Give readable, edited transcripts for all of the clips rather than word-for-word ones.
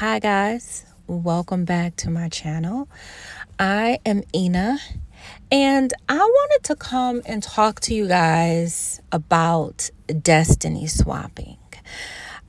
Hi guys, welcome back to my channel. I am Ina and I wanted to come and talk to you guys about destiny swapping.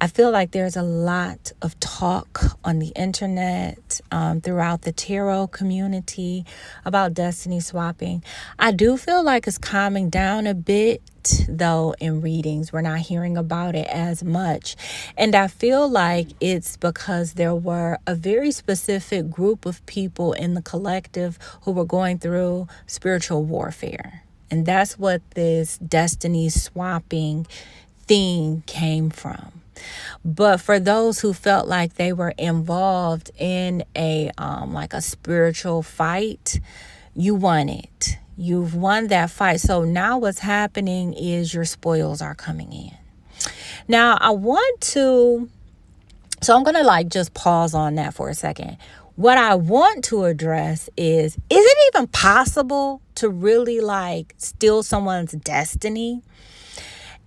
I feel like there's a lot of talk on the internet, throughout the tarot community about destiny swapping. I do feel like it's calming down a bit, though, in readings. We're not hearing about it as much. And I feel like it's because there were a very specific group of people in the collective who were going through spiritual warfare. And that's what this destiny swapping thing came from. But for those who felt like they were involved in a spiritual fight, you won it. You've won that fight. So now what's happening is your spoils are coming in. Now I'm going to just pause on that for a second. What I want to address is it even possible to really steal someone's destiny?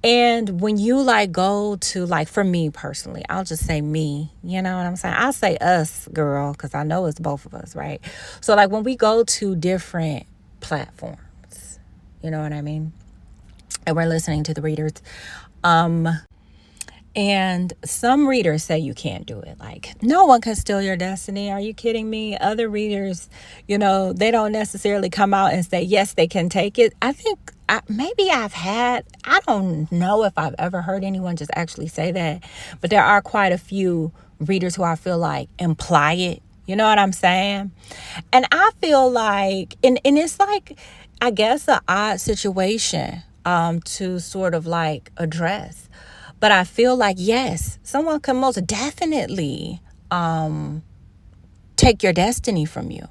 And when you go to for me personally, I'll just say me, you know what I'm saying? I'll say us, girl, because I know it's both of us, right? So when we go to different platforms, you know what I mean? And we're listening to the readers. And some readers say you can't do it. No one can steal your destiny. Are you kidding me? Other readers, they don't necessarily come out and say, yes, they can take it. I think I don't know if I've ever heard anyone just actually say that. But there are quite a few readers who I feel like imply it. You know what I'm saying? And I feel like, and it's I guess, an odd situation to sort of address. But I feel like, yes, someone can most definitely take your destiny from you.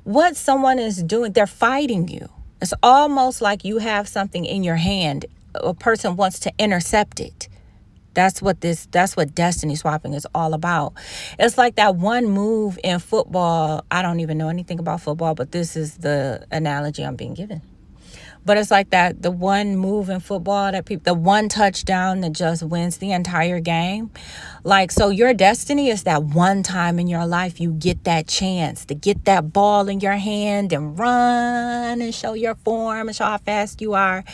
What someone is doing, they're fighting you. It's almost like you have something in your hand. A person wants to intercept it. That's what destiny swapping is all about. It's like that one move in football. I don't even know anything about football, but this is the analogy I'm being given. But it's like the one move in football the one touchdown that just wins the entire game. So your destiny is that one time in your life you get that chance to get that ball in your hand and run and show your form and show how fast you are.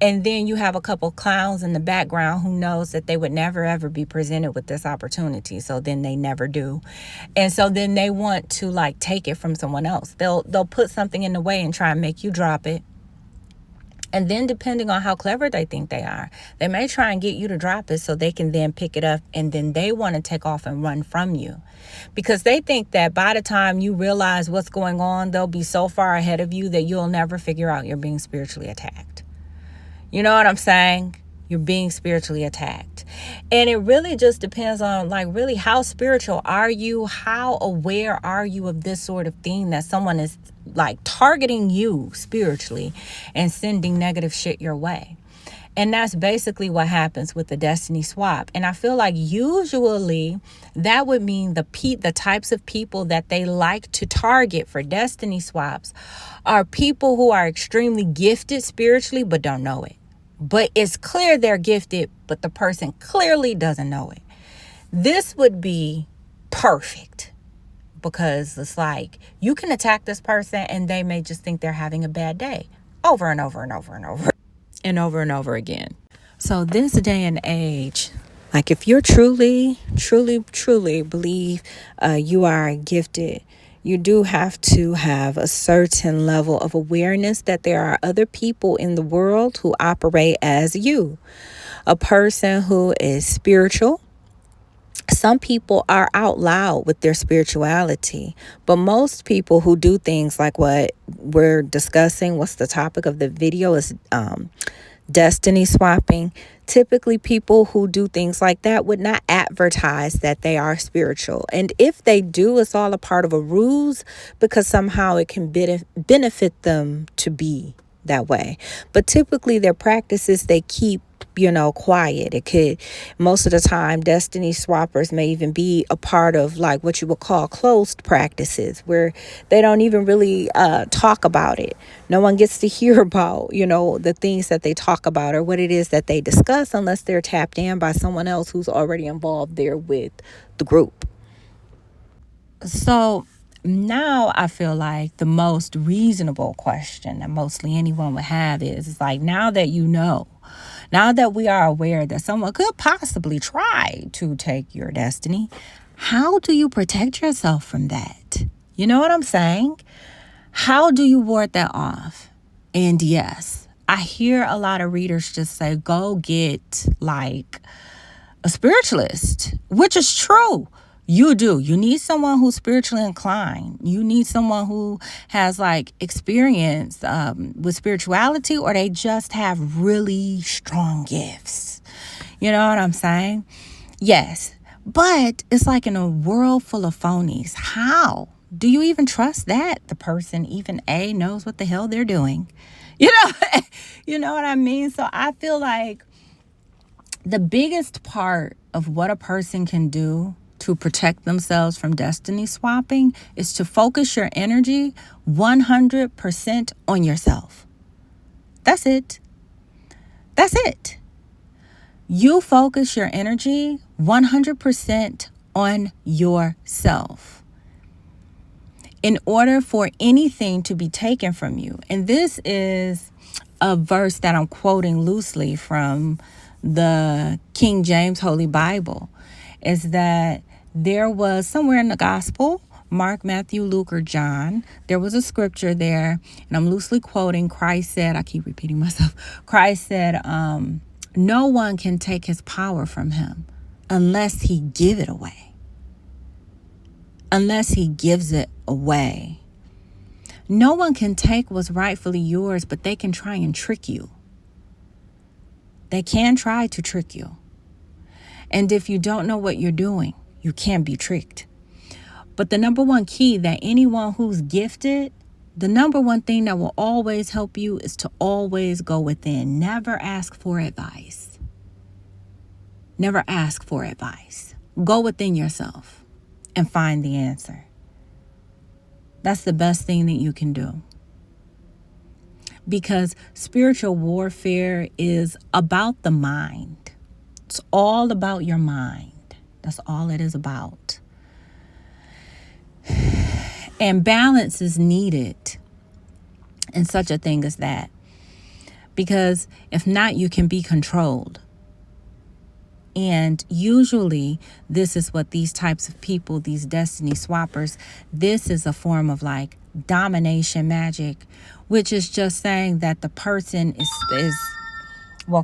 And then you have a couple clowns in the background who knows that they would never, ever be presented with this opportunity. So then they never do. And so then they want to take it from someone else. They'll put something in the way and try and make you drop it. And then depending on how clever they think they are, they may try and get you to drop it so they can then pick it up, and then they want to take off and run from you. Because they think that by the time you realize what's going on, they'll be so far ahead of you that you'll never figure out you're being spiritually attacked. You know what I'm saying? You're being spiritually attacked. And it really just depends on really how spiritual are you? How aware are you of this sort of thing that someone is targeting you spiritually and sending negative shit your way? And that's basically what happens with the destiny swap. And I feel like usually that would mean the types of people that they like to target for destiny swaps are people who are extremely gifted spiritually but don't know it. But it's clear they're gifted, but the person clearly doesn't know it. This would be perfect because it's you can attack this person and they may just think they're having a bad day over and over and over and over and over and over again. So this day and age, if you're truly believe you are gifted, you do have to have a certain level of awareness that there are other people in the world who operate as you. A person who is spiritual. Some people are out loud with their spirituality, but most people who do things like what we're discussing, what's the topic of the video, is destiny swapping. Typically, people who do things like that would not advertise that they are spiritual. And if they do, it's all a part of a ruse because somehow it can benefit them to be that way. But typically, their practices, they keep quiet. It could, most of the time, destiny swappers may even be a part of what you would call closed practices where they don't even really talk about it. No one gets to hear about, the things that they talk about or what it is that they discuss unless they're tapped in by someone else who's already involved there with the group. So now I feel like the most reasonable question that mostly anyone would have is like, now that you know, now that we are aware that someone could possibly try to take your destiny, how do you protect yourself from that? You know what I'm saying? How do you ward that off? And yes, I hear a lot of readers just say, go get like a spiritualist, which is true. You do. You need someone who's spiritually inclined. You need someone who has like experience with spirituality, or they just have really strong gifts. You know what I'm saying? Yes. But it's like in a world full of phonies. How do you even trust that the person even knows what the hell they're doing? You know, you know what I mean? So I feel like the biggest part of what a person can do to protect themselves from destiny swapping is to focus your energy 100% on yourself. That's it. That's it. You focus your energy 100% on yourself in order for anything to be taken from you. And this is a verse that I'm quoting loosely from the King James Holy Bible, is that there was somewhere in the gospel, Mark, Matthew, Luke, or John, there was a scripture there, and I'm loosely quoting. Christ said, I keep repeating myself, Christ said, no one can take his power from him unless he give it away. Unless he gives it away. No one can take what's rightfully yours, but they can try and trick you. They can try to trick you. And if you don't know what you're doing, you can be tricked. But the number one key that anyone who's gifted, the number one thing that will always help you is to always go within. Never ask for advice. Never ask for advice. Go within yourself and find the answer. That's the best thing that you can do. Because spiritual warfare is about the mind. It's all about your mind. That's all it is about. And balance is needed in such a thing as that. Because if not, you can be controlled. And usually this is what these types of people, these destiny swappers, this is a form of like domination magic, which is just saying that the person is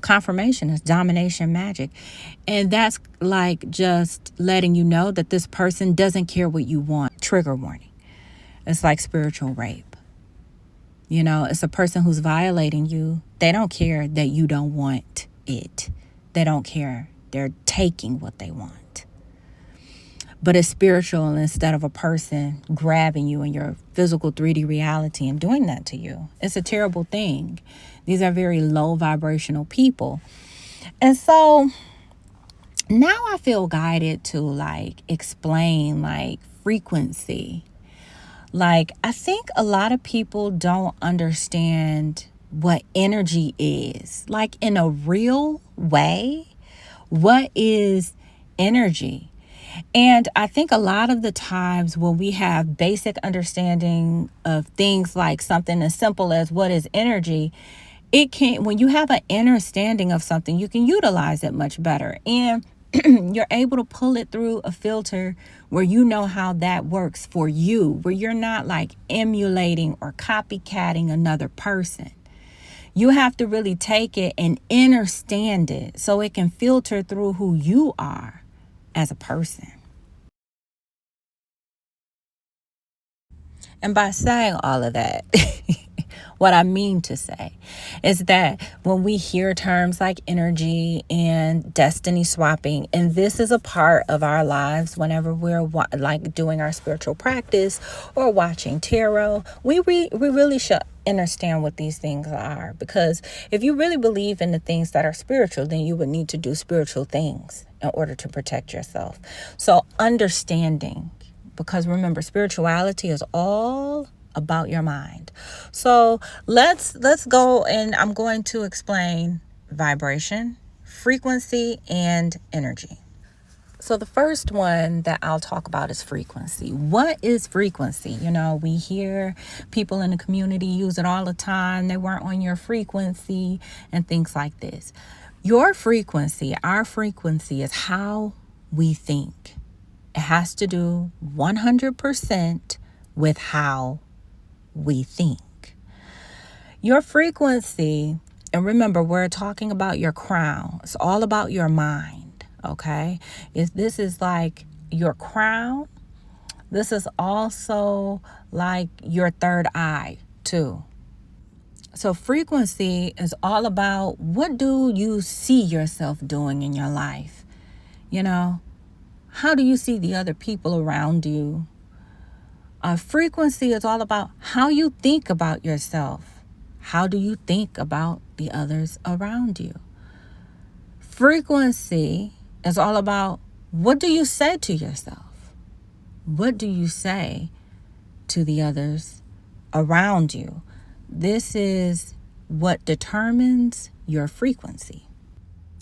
confirmation is domination magic. And that's like just letting you know that this person doesn't care what you want. Trigger warning. It's like spiritual rape. You know, it's a person who's violating you. They don't care that you don't want it. They don't care. They're taking what they want. But it's spiritual instead of a person grabbing you in your physical 3D reality and doing that to you. It's a terrible thing. These are very low vibrational people. And so now I feel guided to like explain like frequency. Like I think a lot of people don't understand what energy is. Like in a real way, what is energy? And I think a lot of the times when we have basic understanding of things like something as simple as what is energy, when you have an understanding of something, you can utilize it much better. And you're able to pull it through a filter where you know how that works for you, where you're not like emulating or copycatting another person. You have to really take it and understand it so it can filter through who you are as a person. And by saying all of that, what I mean to say is that when we hear terms like energy and destiny swapping, and this is a part of our lives whenever we're like doing our spiritual practice or watching tarot, we really should understand what these things are. Because if you really believe in the things that are spiritual, then you would need to do spiritual things in order to protect yourself. So understanding, because remember, spirituality is all about your mind. So let's go, and I'm going to explain vibration, frequency, and energy. So the first one that I'll talk about is frequency. What is frequency? You know, we hear people in the community use it all the time. They weren't on your frequency and things like this. Your frequency, our frequency, is how we think. It has to do 100% with how we think. Your frequency, and remember, we're talking about your crown. It's all about your mind, okay? This is like your crown. This is also like your third eye, too. So frequency is all about, what do you see yourself doing in your life? You know, how do you see the other people around you? Frequency is all about how you think about yourself. How do you think about the others around you? Frequency is all about, what do you say to yourself? What do you say to the others around you? This is what determines your frequency.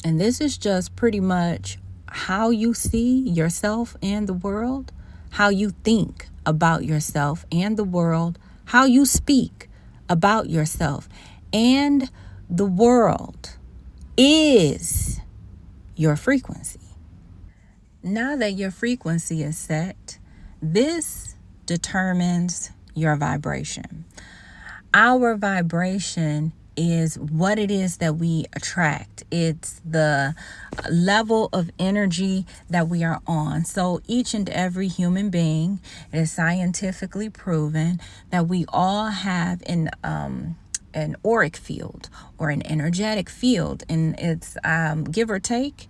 And this is just pretty much how you see yourself and the world, how you think about yourself and the world, how you speak about yourself and the world is your frequency. Now that your frequency is set, this determines your vibration. Our vibration is what it is that we attract. It's the level of energy that we are on. So each and every human being, it is scientifically proven that we all have an auric field or an energetic field, and it's give or take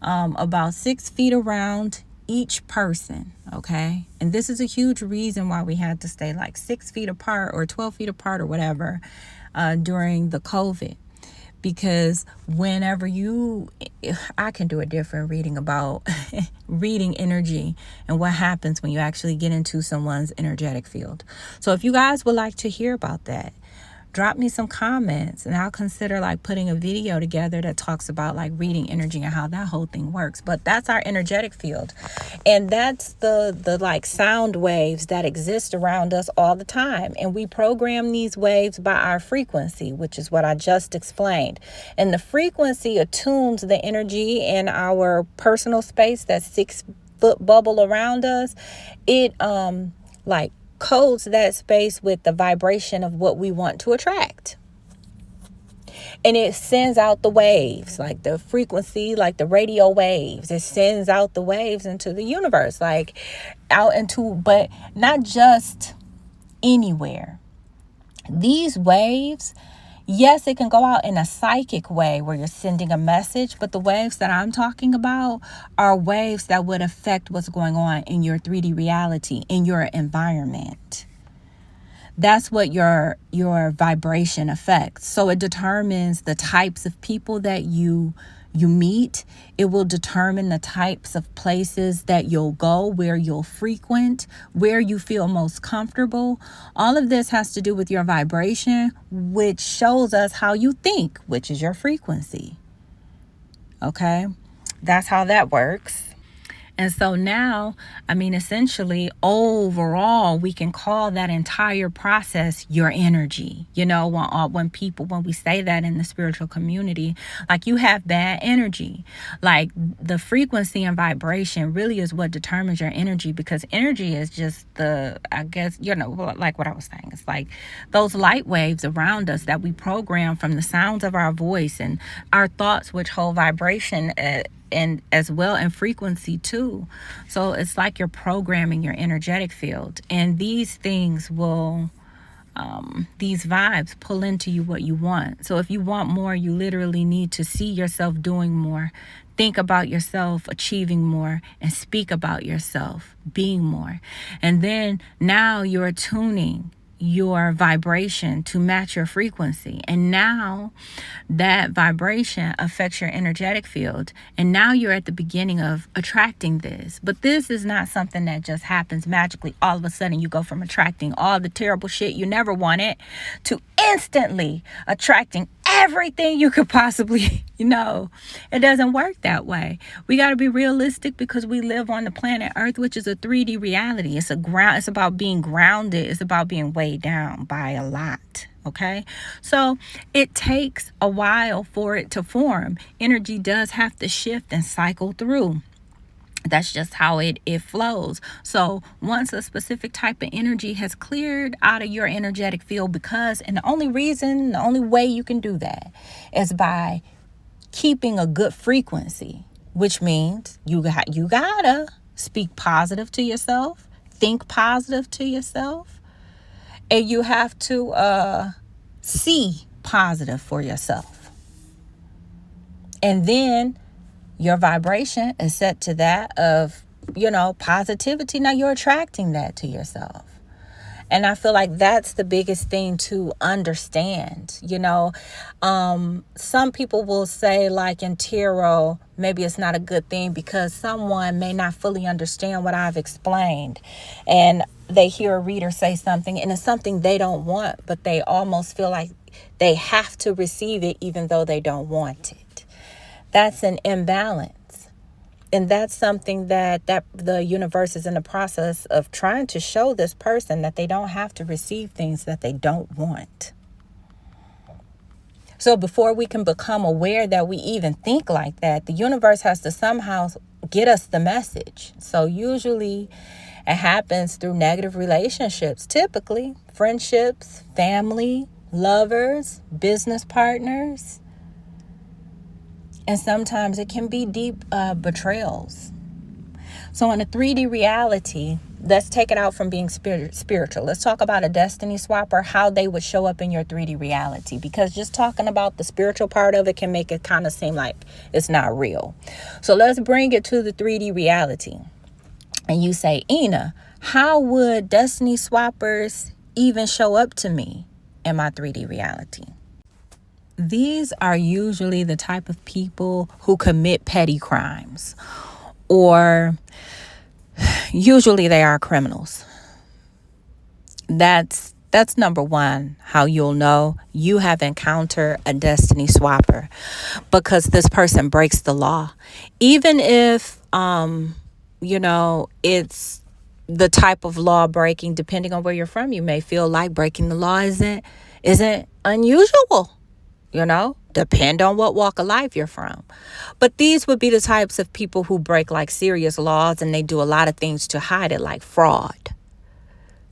about 6 feet around each person, okay? And this is a huge reason why we had to stay like 6 feet apart or 12 feet apart or whatever during the COVID. Because whenever I can do a different reading about reading energy and what happens when you actually get into someone's energetic field. So if you guys would like to hear about that, drop me some comments and I'll consider like putting a video together that talks about like reading energy and how that whole thing works. But that's our energetic field. And that's the like sound waves that exist around us all the time. And we program these waves by our frequency, which is what I just explained. And the frequency attunes the energy in our personal space, that 6-foot bubble around us. It like codes that space with the vibration of what we want to attract. And it sends out the waves, like the frequency, like the radio waves. It sends out the waves into the universe, like out into, but not just anywhere. These waves, yes, it can go out in a psychic way where you're sending a message, but the waves that I'm talking about are waves that would affect what's going on in your 3D reality, in your environment. That's what your vibration affects. So it determines the types of people that you meet. It will determine the types of places that you'll go, where you'll frequent, where you feel most comfortable. All of this has to do with your vibration, which shows us how you think, which is your frequency. Okay? That's how that works. And so now, I mean, essentially, overall, we can call that entire process your energy. You know, when we say that in the spiritual community, like you have bad energy, like the frequency and vibration really is what determines your energy, because energy is just I guess, you know, like what I was saying, it's like those light waves around us that we program from the sounds of our voice and our thoughts, which hold vibration and as well and frequency too. So it's like you're programming your energetic field, and these things will these vibes pull into you what you want. So if you want more, you literally need to see yourself doing more, think about yourself achieving more, and speak about yourself being more. And then now you're tuning your vibration to match your frequency. And now that vibration affects your energetic field. And now you're at the beginning of attracting this. But this is not something that just happens magically. All of a sudden you go from attracting all the terrible shit you never wanted to instantly attracting everything you could possibly, it doesn't work that way. We got to be realistic because we live on the planet Earth, which is a 3D reality. It's about being grounded. It's about being weighed down by a lot. Okay. So it takes a while for it to form. Energy does have to shift and cycle through. That's just how it flows. So once a specific type of energy has cleared out of your energetic field, and the only way you can do that is by keeping a good frequency, which means you gotta speak positive to yourself, think positive to yourself, and you have to see positive for yourself. And then your vibration is set to that of, positivity. Now you're attracting that to yourself. And I feel like that's the biggest thing to understand. Some people will say, like in tarot, maybe it's not a good thing because someone may not fully understand what I've explained. And they hear a reader say something and it's something they don't want, but they almost feel like they have to receive it even though they don't want it. That's an imbalance. And that's something that the universe is in the process of trying to show this person, that they don't have to receive things that they don't want. So before we can become aware that we even think like that, the universe has to somehow get us the message. So usually it happens through negative relationships, typically friendships, family, lovers, business partners. And sometimes it can be deep betrayals. So in a 3D reality, let's take it out from being spiritual. Let's talk about a destiny swapper, how they would show up in your 3D reality. Because just talking about the spiritual part of it can make it kind of seem like it's not real. So let's bring it to the 3D reality. And you say, Ina, how would destiny swappers even show up to me in my 3D reality? These are usually the type of people who commit petty crimes, or usually they are criminals. That's number one, how you'll know you have encountered a destiny swapper, because this person breaks the law. Even if, it's the type of law breaking, depending on where you're from, you may feel like breaking the law isn't unusual. Depend on what walk of life you're from. But these would be the types of people who break like serious laws, and they do a lot of things to hide it, like fraud.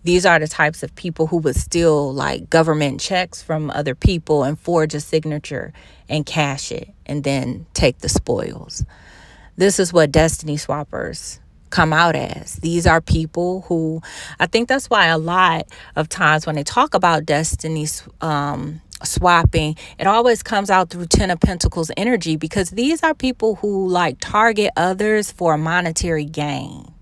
These are the types of people who would steal like government checks from other people and forge a signature and cash it and then take the spoils. This is what destiny swappers come out as. These are people who, I think that's why a lot of times when they talk about destiny swapping, it always comes out through 10 of Pentacles energy, because these are people who like target others for a monetary gain.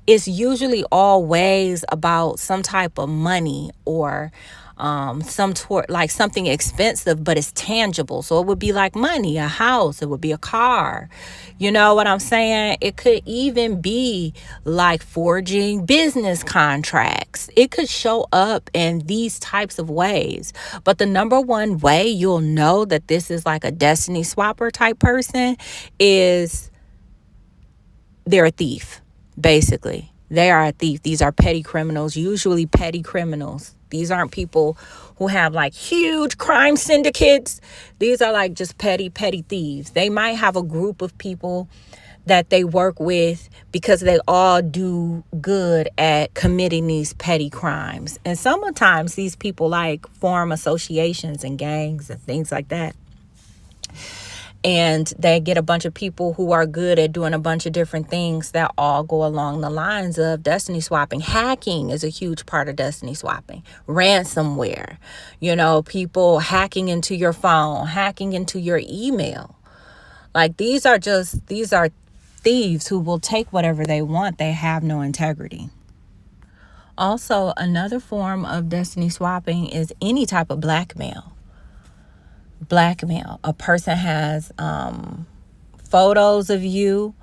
It's usually always about some type of money or like something expensive, but it's tangible. So it would be like money, a house, it would be a car. You know what I'm saying? It could even be like forging business contracts. It could show up in these types of ways. But the number one way you'll know that this is like a destiny swapper type person is they're a thief, basically. They are a thief. These are petty criminals, usually petty criminals. These aren't people who have like huge crime syndicates. These are like just petty thieves. They might have a group of people that they work with because they all do good at committing these petty crimes. And sometimes these people like form associations and gangs and things like that. And they get a bunch of people who are good at doing a bunch of different things that all go along the lines of destiny swapping. Hacking is a huge part of destiny swapping. Ransomware, people hacking into your phone, hacking into your email. Like these are thieves who will take whatever they want. They have no integrity. Also, another form of destiny swapping is any type of blackmail. A person has photos of you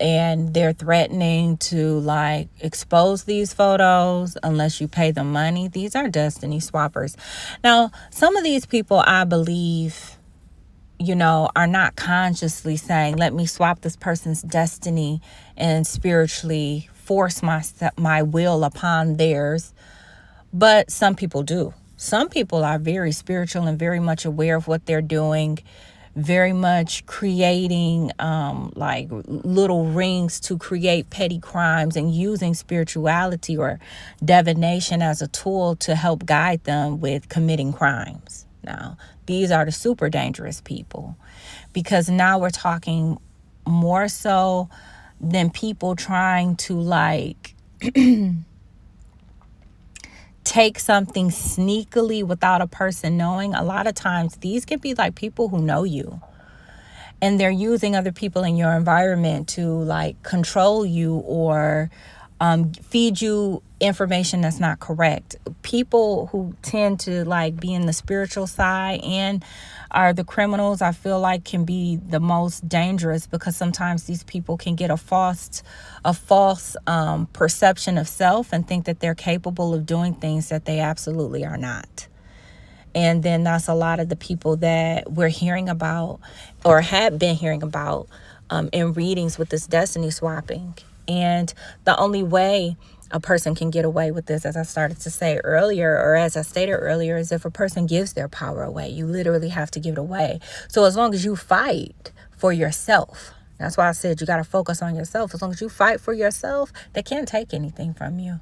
and they're threatening to like expose these photos unless you pay them money. These are destiny swappers. Now, some of these people, I believe, are not consciously saying, let me swap this person's destiny and spiritually force my will upon theirs. But some people do. Some people are very spiritual and very much aware of what they're doing, very much creating like little rings to create petty crimes and using spirituality or divination as a tool to help guide them with committing crimes. Now, these are the super dangerous people, because now we're talking more so than people trying to like take something sneakily without a person knowing. A lot of times these can be like people who know you, and they're using other people in your environment to like control you or feed you information that's not correct. People who tend to like be in the spiritual side and are the criminals, I feel like, can be the most dangerous, because sometimes these people can get a false perception of self and think that they're capable of doing things that they absolutely are not. And then that's a lot of the people that we're hearing about or have been hearing about in readings with this destiny swapping. And the only way a person can get away with this, as I started to say earlier, or as I stated earlier, is if a person gives their power away. You literally have to give it away. So as long as you fight for yourself, that's why I said you got to focus on yourself. As long as you fight for yourself, they can't take anything from you.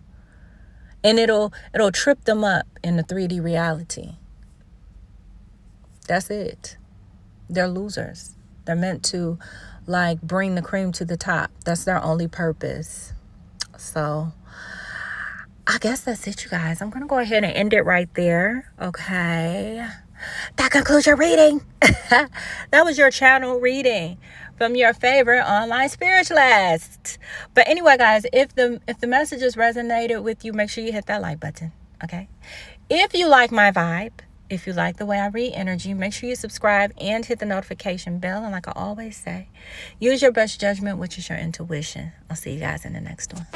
And it'll trip them up in the 3D reality. That's it. They're losers. They're meant to like bring the cream to the top. That's their only purpose. So I guess that's it, you guys. I'm going to go ahead and end it right there. Okay. That concludes your reading. That was your channel reading from your favorite online spiritualist. But anyway, guys, if the messages resonated with you, make sure you hit that like button. Okay. If you like my vibe, if you like the way I read energy, make sure you subscribe and hit the notification bell. And like I always say, use your best judgment, which is your intuition. I'll see you guys in the next one.